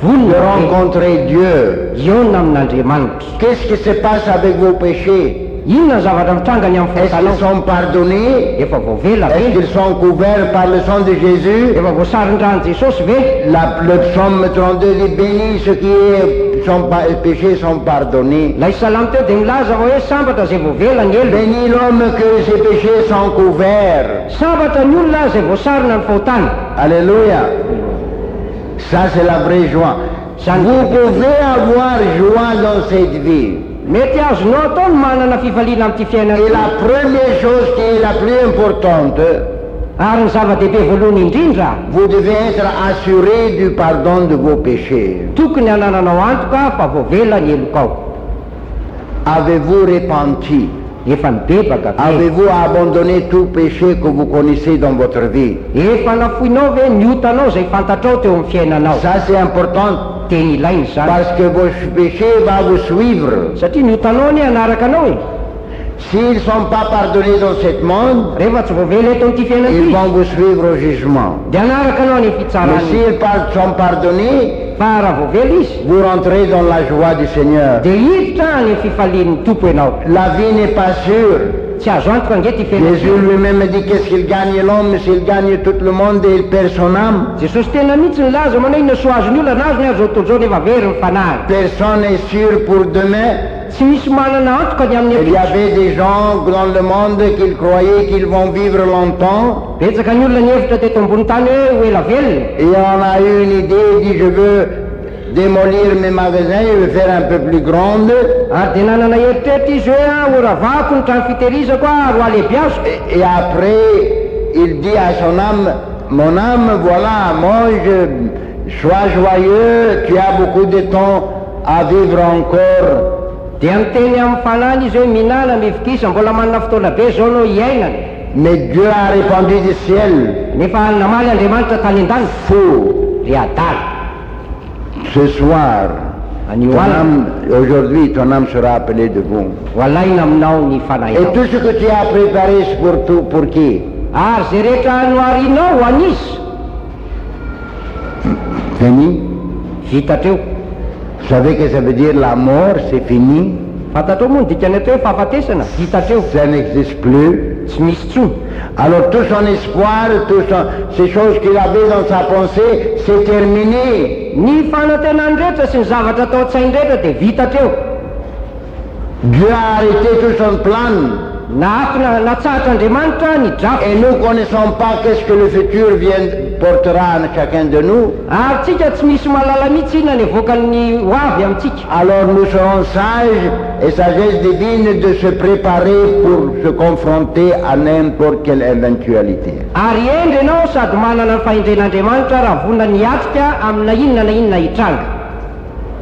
de vonina rencontrer Dieu? iona amin'Andriamanitra. Qu'est-ce qui se passe avec vos péchés? Inona ny zavatra mitrangany amin'ny Est-ce qu'ils fotanao, sont pardonnés? efa voavela Est-ce ve, qu'ils sont couverts par le sang de Jésus? efa voasarin-drano Jesosy ve. Le psaume 32 dit bénis ceux qui péchés sont pardonnés. Ilay salamy teo dia milaza fa hoe sambatra izay voavela ny elo, Bénis l'homme que ses péchés sont couverts. sambatra ny olona izay voasarina ny fahotany. Alléluia. Ça c'est la vraie joie. Vous pouvez avoir joie dans cette vie. Mety azonao atao ny manana fifaliana amin'ity fiainana Et la première chose qui est la plus importante, ary ny zava-dehibe voalohany indrindra vous devez être assuré du pardon de vos péchés. tokony hanananao antoka fa voavela ny elokao. Avez-vous repenti? Efa nibebaka ve, Avez-vous abandonné tout péché que vous connaissez dans votre vie? efa nafoinao ve niotanao izay fantatrao teo amin'ny fiainanao. Ça c'est important Teny ilainy zany parce que vos péchés vont vous suivre. satria niotanao ny anaraka anao e. S'ils ne sont pas pardonnés dans ce monde, Rehefa tsy voavela eto amin'ity fiainana ils ity vont vous suivre au jugement. dia anaraka anao ny Mais fitsarany. s'ils sont pardonnés, Fa raha voavela izy vous rentrez dans la joie du Seigneur. dia hiditra ny fifalian'ny tompo ianao. La vie n'est pas sûre. Tsy azo antoka ange ty fiainana Jésus ity. lui-même dit qu'est-ce qu'il gagne l'homme s'il gagne tout le monde et il perd son âme. Jesosy tena mihitsy nilaza manao inona soazony olona nazy ny azo tontolo zao nefa very ny fanahy. Personne n'est sûr pour demain. Tsy misy manana antoka ny amin'ny Il y apitsy. avait des gens dans le monde qui croyaient qu'ils vont vivre longtemps. Betsaka ny olona nihevitra teto ambony tany hoe ho ela velona. Et on a eu une idée, il dit je veux démolir mes magasins, je veux faire un peu plus grande. Ary dia nanana heritreritra izy hoe oravako ny trano fitehirizako ary ho alehibiazoko. Et après, il dit à son âme, voilà, mange, sois joyeux, tu as beaucoup de temps à vivre encore. Dia miteny amin'ny fanany izy hoe mihinana mivikisa mbola manana fotoana be zao anao hiainana. Mais Dieu a répandu du ciel, Nefa namaly Andriamanitra tany an-dany fou, le adala. ce soir, Anio ton alina âme, aujourd'hui ton âme sera appelée de vous. ho alaina aminao ny Et fanahinao. tout ce que tu as préparé, c'est pour qui? Ary zay rehetra noarinao ho an'izy Fini? vitatreo. Vous savez que ça veut dire la mort, c'est fini, Fantatrao moa ny dikany atao hoe fahafatesana vitatreo, ça n'existe plus. tsy misy tsony. Alors tout son espoir, ces choses qu'il avait dans sa pensée, c'est terminé. Ny fanantenany rehetra sy ny zavatra atao an-tsainy rehetra dia vitatreo. Dieu a arrêté tout son plan. Natsahatra Andriamanitra ny drafo. Et nous ne connaissons pas qu'est-ce que le futur portera à chacun de nous. Ary tsika tsy misy mahalala mihitsy inona ny evoakan'ny ho avy amintsika. Alors nous serons sages et sagesse divine de se préparer pour se confronter à n'importe quelle éventualité. Ary endry ianao sady manana ny fahendren'Andriamanitra raha vonina niatrika amina inona na inona hitranga.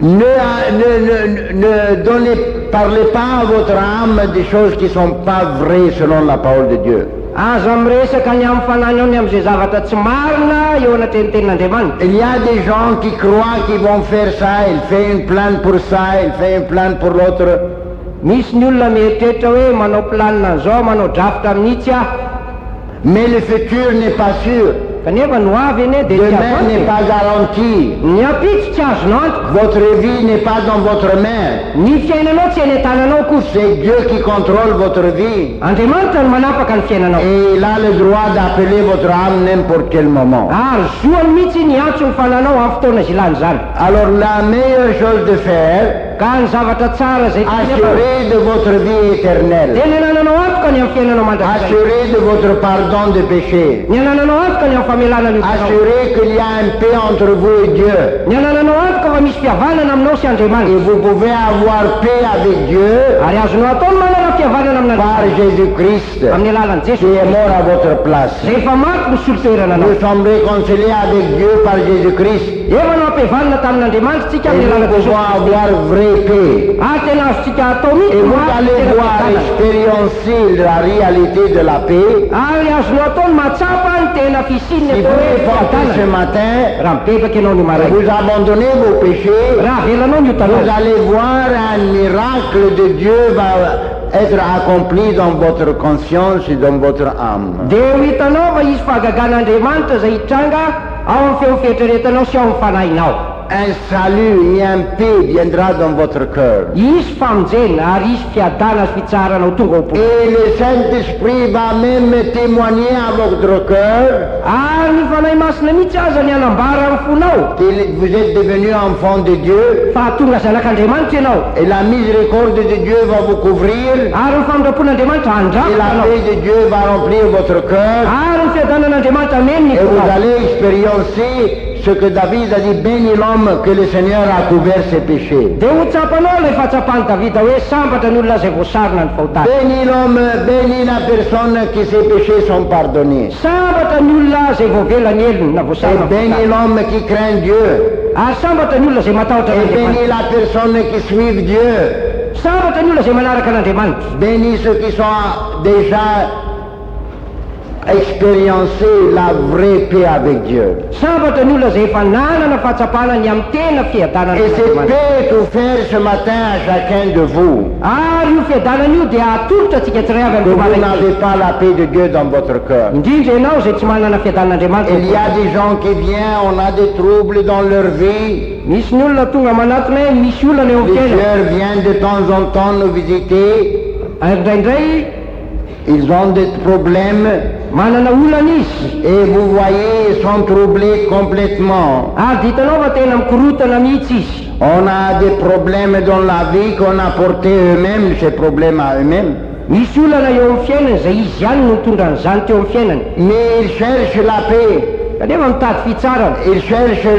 Ne donnez parlez pas à votre âme des choses qui ne sont pas vraies selon la parole de Dieu. aza miresaka ny amin'ny fanany ao ny amin'izay zavatra tsy marina eo anatreny tenin'Andriamanitra. Il y a des gens qui croient qu'ils vont faire ça, il fait une plane pour ça, il fait une plane pour l'autre. Misy ny olona mieritreritra hoe manao planina an'izao, manao drafitra amin'itsy aho. Mais le futur n'est pas sûr. Kanefa no avy eny dia Demain n'est pas garanti. ny ampitsy tsy azonao antoka. Votre vie n'est pas dans votre main. Ny fiainanao tsy eny an-tananao kosa. C'est Dieu qui contrôle votre vie. Andriamanitra no manapaka ny fiainanao. Et il a le droit d'appeler votre âme n'importe quel moment. Ary zoany mihitsy ny antso ny fananao amin'ny fotoana izay ilany zany. Alors la meilleure chose de faire, Ka ny zavatra tsara zay assurer de votre vie éternelle, dia ny anananao antoka ny amin'ny fiainanao mandrakizay. assurer de votre pardon de péché, Ny anananao antoka ny amin'ny famelana ny otanao. assurer qu'il y a une paix entre vous et Dieu. Ny anananao antoka fa misy fihavanana aminao sy Et Andriamanitra. vous pouvez avoir paix avec Dieu Ary azonao atao ny manana fihavanana par amin'Andriamanitra Jésus-Christ, amin'ny alalan'i qui Jesosy. est mort à votre place. Zay efa maty no solotoerana anao. Nous sommes réconciliés avec Dieu par Jésus-Christ. Efa no ampihavanana tamin'Andriamanitra tsika Et amin'ny nous alalan'i pouvons Jesosy. avoir vraie paix. Ary tena azontsika atao Et mihitsy vous allez voir, expériencer la réalité de la paix. ary azonao atao ny matsapa ny tena fisininy Si atao vous hoe les portez ce fihavanana. matin, Raha mipetraka ianao ny maraina, vous abandonnez vos péchés, raha avelanao ny otanao, vous allez voir un miracle de Dieu va être accompli dans votre conscience et dans votre âme. dia ho hitanao fa isy fahagagan'Andriamanitra izay hitranga ao amin'ny feo fieritreretanao sy ao amin'ny fanahinao. Un salut et un paix viendra dans votre cœur. Isy famonjena ary isy fiadana sy fitsaranao tonga ao am-po. Et le Saint-Esprit va même témoigner à votre cœur Ary ny fanahy masina mihitsy aza ny anambara amin'ny fonao que vous êtes devenu enfant de Dieu fa tonga zanak'Andriamanitra ianao. et la miséricorde de Dieu va vous couvrir Ary ny famindrapon'Andriamanitra et handrafitra la anao. paix de Dieu va remplir votre cœur Ary ny fiadanan'Andriamanitra meno ny et vous fonao. allez expériencer ce que David a dit, béni l'homme que le Seigneur a couvert ses péchés. Dia ho tsapanao ilay fahatsapany Davida hoe sambatra ny olona izay voasarona ny fahotany. Béni l'homme, béni la personne qui ses péchés sont pardonnés. Sambatra ny olona izay voavela ny elony na Et voasarona ny béni fahotany. l'homme qui craint Dieu. Ary sambatra ny olona izay matahotra Et béni n'Andriamanitra. la personne qui suit Dieu. Sambatra ny olona izay manaraka an'Andriamanitra. Béni ceux qui sont déjà expérimenté la vraie paix avec Dieu. Sambatra ny olona izay efa nanana fahatsapana ny amin'ny tena fiadanana Et cette n'Andriamanitra. paix est offerte ce matin à chacun de vous. Ary io fiadanana io dia atolotra antsika tsiraiavy Que amin'ny vous tomaraiky. n'avez pas la paix de Dieu dans votre cœur. Indrindra ianao izay tsy manana fiadanan'Andriamanitra. Il y a des gens qui viennent, on a des troubles dans leur vie. Misy ny olona tonga manatona hoe misy olana eo amin'ny Les fiainana. sœurs viennent de temps en temps nous visiter. Indraindray Ils ont des problèmes manana olana izy. et vous voyez, ils sont troublés complètement. Ary dia hitanao fa tena mikorotana mihitsy izy. On a des problèmes dans la vie qu'on a porté eux-mêmes, ces problèmes à eux-mêmes. Misy olana eo amin'ny fiainana izay izy ihany no mitondra an'izany teo amin'ny fiainany. Mais ils cherchent la paix, Kanefa mitady fitsarana, ils cherchent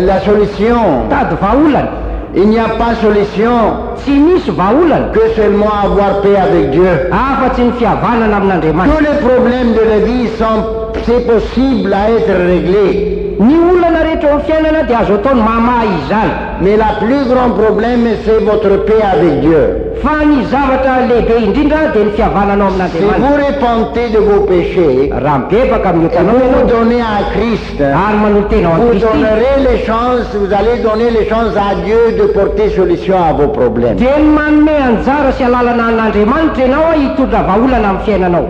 la solution. mitady vahaolana. Il n'y a pas solution Tsy misy vahaolana que seulement avoir paix avec Dieu. afa-tsy ny fihavanana amin'Andriamanitra. Tous les problèmes de la vie sont, c'est possible à être réglés. Ny olana rehetra eo amin'ny fiainana dia azo atao ny mamaha izany. Mais la plus grand problème, c'est votre paix avec Dieu. Fa ny zavatra lehibe indrindra dia ny fihavananao Si amin'Andriamanitra. vous repentez de vos péchés, Raha mibebaka amin'ny et otanao vous vous ianao donnez à Christ, ary manotena ao vous amin'ny Kristy, donnerez les chances, vous allez donner les chances à Dieu de porter solution à vos problèmes. dia ny manome anjara sy alalana an'Andriamanitra ianao a hitondra vahaolana amin'ny fiainanao.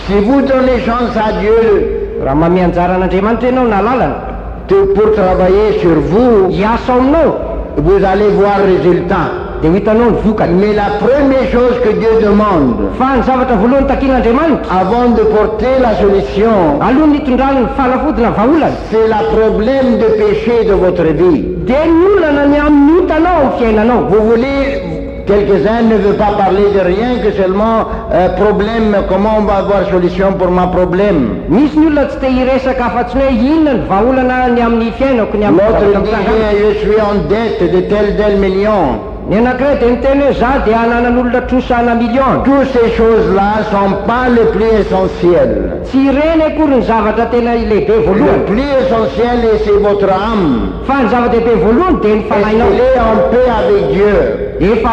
Si vous donnez chance à Dieu Raha manome anjara an'Andriamanitra ianao na lalana pour travailler sur vous, hiasa ao aminao vous allez voir résultat. dia ho hitanao ny vokany. Mais la première chose que Dieu demande, Fa ny zavatra voalohany takian'Andriamanitra avant de porter la solution, aloha ny hitondrany ny fanafodina vahaolana c'est le problème de péché de votre vie. dia ny olana ny amin'ny otanao amin'ny fiainanao. Vous voulez, quelques-uns ne veulent pas parler de rien que seulement problème, comment on va avoir solution pour ma problème. Misy ny olona tsy te hiresaka afa-tsy ny hoe inona ny vahaolana ny amin'ny fiainako ny amin'ny L'autre zavatra dit, mitangana. je suis en dette de tel million. Ny anankiray dia miteny hoe za dia ananan'olona trosana miliona. Toutes ces choses-là ne sont pas les plus essentielles. Tsy ireny akory ny zavatra tena lehibe Le voalohany. plus essentiel, c'est votre âme. Fa ny zava-dehibe voalohany dia ny Est-ce fanahinao. qu'elle est en paix avec Dieu? efa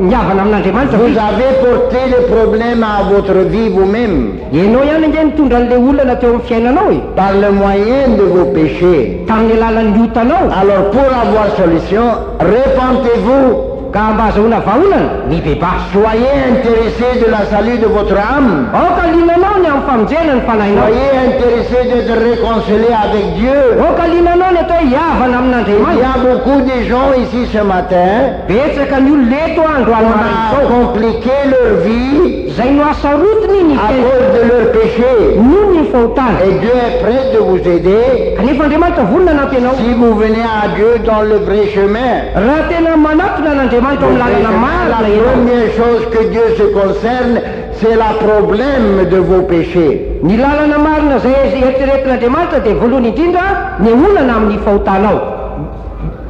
miavana amin'andriamanitra Vous avez porté les problèmes à votre vie vous-même ianao ihany nge nitondra an'le olana teo amin'ny fiainanao e par le moyen de vos péchés. tamin'ny alalan'ny otanao Alors pour avoir solution, repentez-vous. ka mba azahoana vaholana mibeba Soyez intéressés de la salut de votre âme. aoka linanao ny amin'ny famonjena ny fanahinao Soyez intéressés d'être réconciliés avec Dieu. aoka linanao ny atao hiavana Il y amin'andriamanitra a beaucoup de gens ici ce matin betsaka ny olo leto andro qui almanao ont compliqué leur vie zay no asarotiny ny à cause de leurs péchés. noho ny fahotana Et Dieu est prêt de vous aider kanefa andriamanitra volona anampy ianao si vous venez à Dieu dans le vrai chemin. raha tena manatona n'andriamanitra amin'ny lalana marina La ianao première chose que Dieu se concerne, c'est le problème de vos péchés. ny lalana marina zay eritreretin'andriamanitra dia voalohany indrindra ny olana amin'ny fahotanao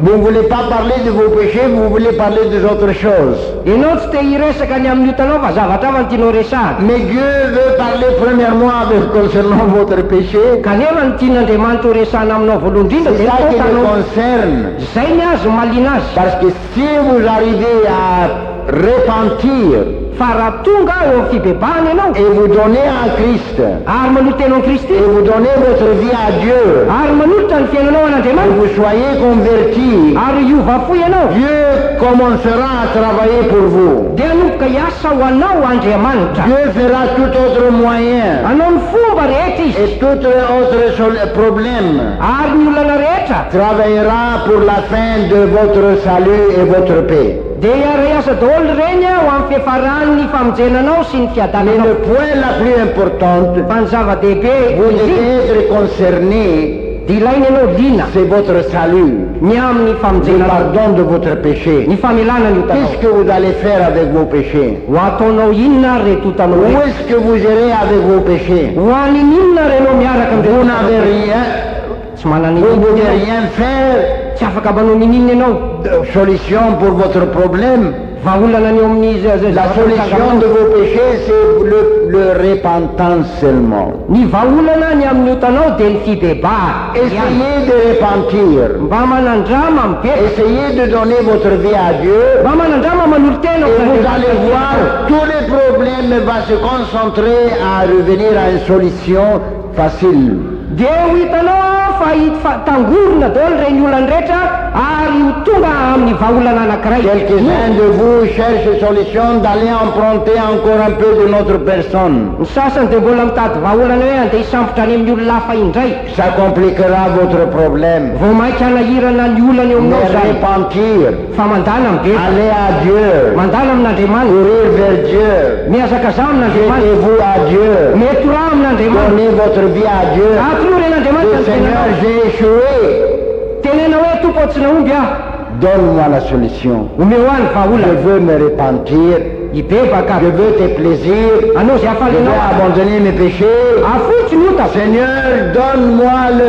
Vous ne voulez pas parler de vos péchés, vous voulez parler des autres choses. ianao tsy te hiresaka ny amin'ny otanao fa zavatra hafa ny tianao resahana Mais Dieu veut parler premièrement avec concernant votre péché. kanefa ny tian'andriamanitra ho resahana aminao voalohany indrindra C'est dia ça qui le fahotanao concerne. zay ny azo malina azy Parce que si vous arrivez à repentir fa raha tonga eo amin'ny fibebahana ianao et vous donnez à Christ, ary manolotra ianao Kristy et vous donnez votre vie à Dieu, ary manolotra ny fiainanao et an'andriamanitra vous soyez convertis, ary iova fo ianao Dieu commencera à travailler pour vous. dia anomboka hiasa ho anao andriamanitra Dieu fera tout autre moyen anao ny fomba rehetra izy et tout autre problème ary ny olana rehetra travaillera pour la fin de votre salut et votre paix. dia iara-iasa daholo reny ho amin'ny fiafaran'ny famonjenanao sy ny Mais fiadananao le point la plus importante, fa ny zava-dehibe vous izy devez être concerné, dia ilaina ianao lina c'est votre salut, ny amin'ny le famonjenanao pardon de votre péché. ny famelana ny otanao Qu'est-ce que vous allez faire avec vos péchés? ho ataonao inona reto otanao Où reto est-ce que vous irez avec vos péchés? ho aniny inona renao miaraka Vous amin'ireo n'avez rien, tsy manana vous ne pouvez inona rien faire tsy afaka manao ninina ianao de solution pour votre problème. vaolana ny eo amin'ny La solution de vos péchés, c'est le repentance seulement. ny vaolana ny amin'ny otanao dia ny fibebahana Essayez de repentir. mba manandrama mibeba Essayez de donner votre vie à Dieu. mba manandrama manolo-tena Et vous allez voir, tous les problèmes vont se concentrer à revenir à une solution facile. dia ho hitanao fa tangorona daholo reny olany rehetra ary ho tonga amin'ny vaolana anankiray Quelques-uns de vous cherchent solution d'aller emprunter encore un peu de notre personne. ny sasany dia mbola mitady vaolana hoe andeha hisambotra any amin'ny olona hafa indray Ça compliquera votre problème. vao mainka hanahirana ny olana eo aminao Mais zay repentir, fa mandana mibeba aller à Dieu, mandana amin'andriamanitra courir vers Dieu, miazakaza amin'andriamanitra mettez-vous à Dieu, mety ra amin'andriamanitra donnez votre vie à Dieu. atoro ren'andriamanitra Le ny Seigneur, tenanao j'ai échoué. tenena hoe tompo tsy naomby aho Donne-moi la solution. omeo any Je vaolana veux me repentir. ibebaka Je veux tes plaisirs. anao zay Je veux afalinao abandonner mes péchés. afotsiny ota Seigneur, donne-moi le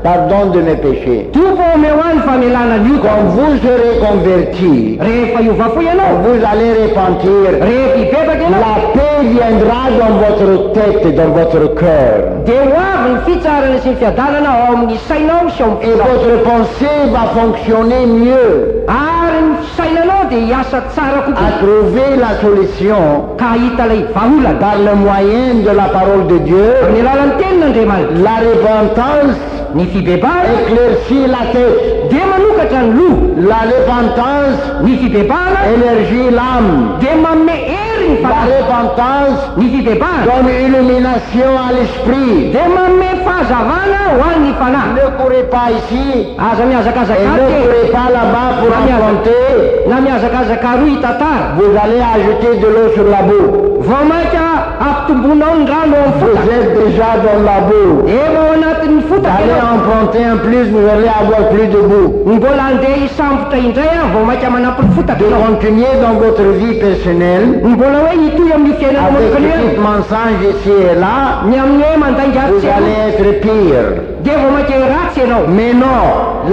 pardon de mes péchés. tompo omeo any famelana ny ota Quand vous serez convertis, rehefa iova fo quand ianao vous allez repentir, rehefa ibebaka ianao la paix viendra dans votre tête, dans votre cœur. dia ho avy ny fitsarana sy ny fiadanana ao amin'ny sainao sy ao Et amin'ny votre pensée va fonctionner mieux ary ny sainanao dia hiasa tsara à kokoa trouver la solution ka hita ilay vaolana par le moyen de la parole de Dieu. amin'ny alalan'ny tenin'andriamanitra La repentance ny fibebahana éclaircit la tête. dia manokatra ny loha La repentance ny fibebahana énergie l'âme. dia manome hery ny La fanahy repentance ny fibebahana donne illumination à l'esprit. dia manome fahazavana ho an'ny fanahy Ne courez pas ici aza et miazakazaka ne aty courez pas là-bas pour emprunter. na miazakazaka aroa hitatara Vous allez ajouter de l'eau sur la boue. vao mainka ampitomboinao ny rano ao amin'ny Vous fota êtes déjà dans la boue. eva ao anatin'ny Vous fotaka allez ianao emprunter en plus, vous allez avoir plus de boue. mbola andeha hisambotra indray a vao mainka manampy ny fotaka De ianao continuer dans votre vie personnelle mbola hoe hitoy amin'ny fiainana avec manokany petit hoe mensonge ici et là, ny amin'ny hoe mandainga vous atsy allez être pire. dia vao mainka ratsy ianao Mais non,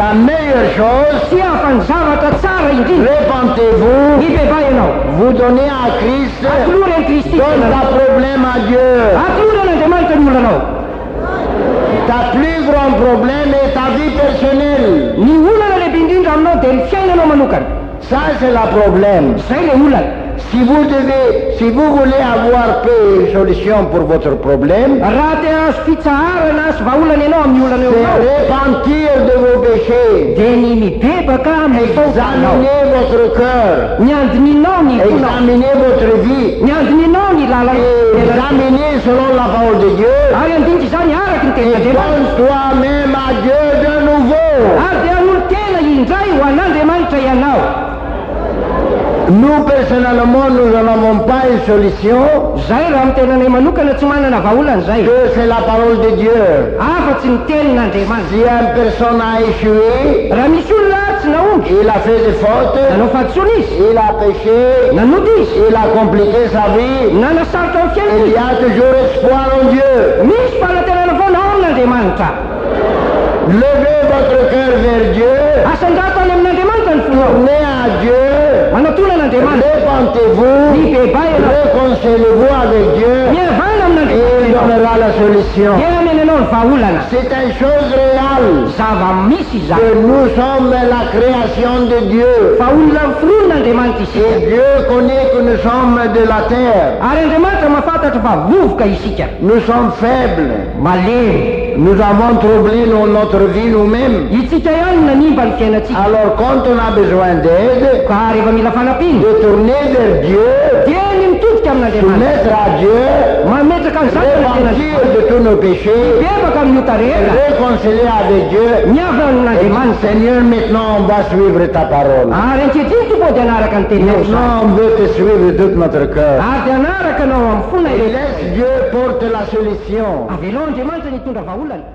la meilleure chose, sy hafa ny zavatra tsara indrindra repentez-vous, ny beba ianao vous donnez à Christ, atolory any kristy donne ta problème à Dieu. atolory an'andriamanitra ny olanao Ta plus grand problème est ta vie personnelle. ny olana lehibe indrindra aminao dia ny fiainanao manokana Ça, c'est le problème. Zay le olana. Si vous voulez avoir paix et solution pour votre problème, Raha te azo fitsaharana sy vaolana ianao amin'ny olana eo c'est anao, repentir de vos péchés. dia ny mibebaka amin'ny fahotsanao. Examinez votre cœur. Miandininao ny fonao. Examinez votre vie. Miandininao ny lalana. Examinez selon la parole de Dieu. Ary andinitra izany araka ny Et tenin'Andriamanitra. donne toi-même à Dieu de nouveau. Ary dia anolo-tena indray ho an'Andriamanitra ianao. Nous, personnellement, nous n'en avons pas une solution. Zay raha amin'ny tenanay manokana tsy manana vaholana zay. Que c'est la parole de Dieu. Afa-tsy ny tenin'Andriamanitra. Si une personne a échoué, Raha misy olona tsy naomby, il a fait des fautes, nanao fahadisona izy, il a péché, nanody izy, il a compliqué sa vie, nanasarotra amin'ny fiainana il y izy. a toujours espoir en Dieu. Misy fanatenana foana ao amin'Andriamanitra. Levez votre cœur vers Dieu, Asan-drato any amin'Andriamanitra ny fonao. tournez à Dieu, Manatona an'Andriamanitra. repentez-vous, Mibeba ianao. réconciliez-vous avec Dieu Miavana et il amin'Andriamanitra. donnera la solution. Dia amenanao ny vaholana. C'est une chose réelle Zava-misy que zany. nous sommes la création de Dieu. Fa olona miforon'Andriamanitra isika. Et Dieu connaît que nous sommes de la terre. Ary Andriamanitra mahafantatra fa vovoka isika. Nous sommes faibles. Malemy. Nous avons troublé notre vie nous-mêmes. Itsika ihany nanimba ny fiainantsika. Alors quand on a besoin d'aide, Ka rehefa mila fanampiana, de tourner vers Dieu, dia ny mitodika amin'Andriamanitra. soumettre à Dieu, Mametraka ny repentir zakan'Andriamanitra. de tous nos péchés, Bebaka amin'ny ota rehetra. réconcilier avec Dieu. Miavana amin'Andriamanitra. Seigneur, maintenant on va suivre ta parole. Ary ankehitriny tompo dia anaraka ny teninao zany. Maintenant on veut te suivre de tout notre cœur. Ary dia anaraka anao amin'ny fona Et irery. laisse Dieu porter la solution. Avelao Andriamanitra ny hitondra vaholana.